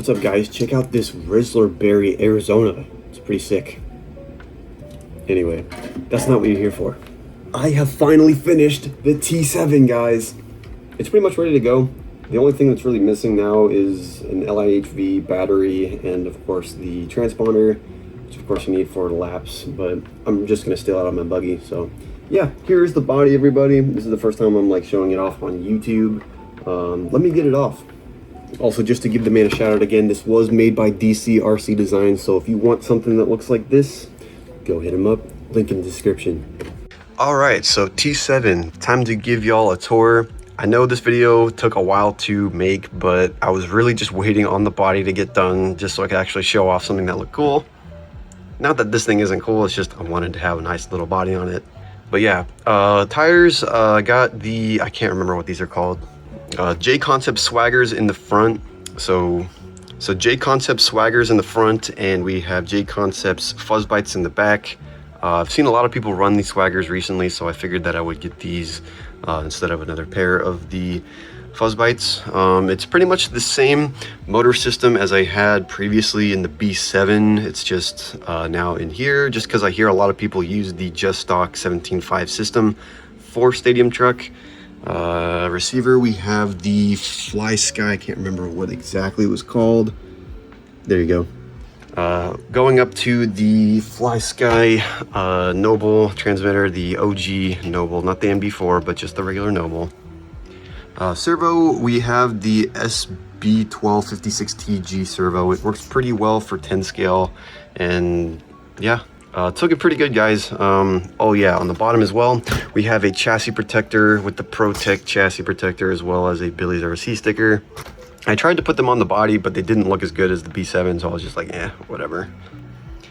What's up, guys? Check out this Rizzler Berry Arizona. It's pretty sick. Anyway, that's not what you're here for. I have finally finished the T7, guys. It's pretty much ready to go. The only thing that's really missing now is an LIHV battery and, of course, the transponder, which, of course, you need for laps. But I'm just going to steal out on my buggy. So, yeah, here's the body, everybody. This is the first time I'm, like, showing it off on YouTube. Let me get it off. Also, just to give the man a shout out again, this was made by RC Design, so if you want something that looks like this, go hit him up. Link in the description. Alright, so T7, time to give y'all a tour. I know this video took a while to make, but I was really just waiting on the body to get done just so I could actually show off something that looked cool. Not that this thing isn't cool, it's just I wanted to have a nice little body on it. But yeah, tires, got the, I can't remember what these are called. J-Concept Swaggers in the front. So J-Concept Swaggers in the front, and we have J-Concept's Fuzz Bites in the back. I've seen a lot of people run these Swaggers recently, so I figured that I would get these instead of another pair of the Fuzz Bites. It's pretty much the same motor system as I had previously in the B7. It's just now in here, just because I hear a lot of people use the just stock 17.5 system for stadium truck. Receiver, we have the Fly Sky. I can't remember what exactly it was called. There you go. Going up to the Fly Sky Noble transmitter, the OG Noble, not the MB4, but just the regular Noble. Servo, we have the SB1256TG servo. It works pretty well for 10 scale, and yeah. Took it pretty good, guys. Oh yeah, on the bottom as well, we have a chassis protector with the ProTech chassis protector, as well as a Billy's RC sticker. I tried to put them on the body, but they didn't look as good as the B7, so I was just like, whatever.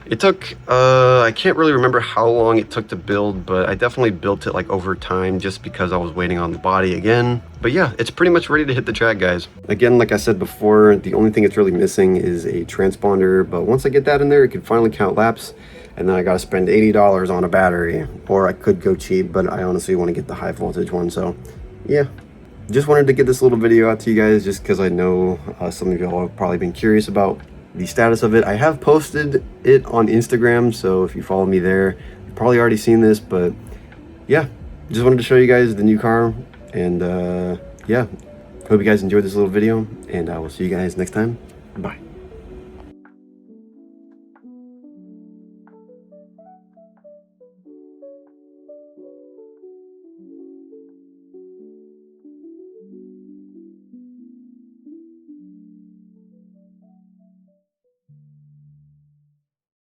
It took, I can't really remember how long it took to build, but I definitely built it like over time just because I was waiting on the body again. But yeah, it's pretty much ready to hit the track, guys. Again, like I said before, the only thing it's really missing is a transponder, but once I get that in there, it can finally count laps. And then I gotta spend $80 on a battery, or I could go cheap, but I honestly want to get the high voltage one. So yeah, just wanted to get this little video out to you guys just because I know some of y'all have probably been curious about the status of it. I have posted it on Instagram, so if you follow me there, you've probably already seen this. But yeah, just wanted to show you guys the new car, and yeah, hope you guys enjoyed this little video, and I will see you guys next time. Bye.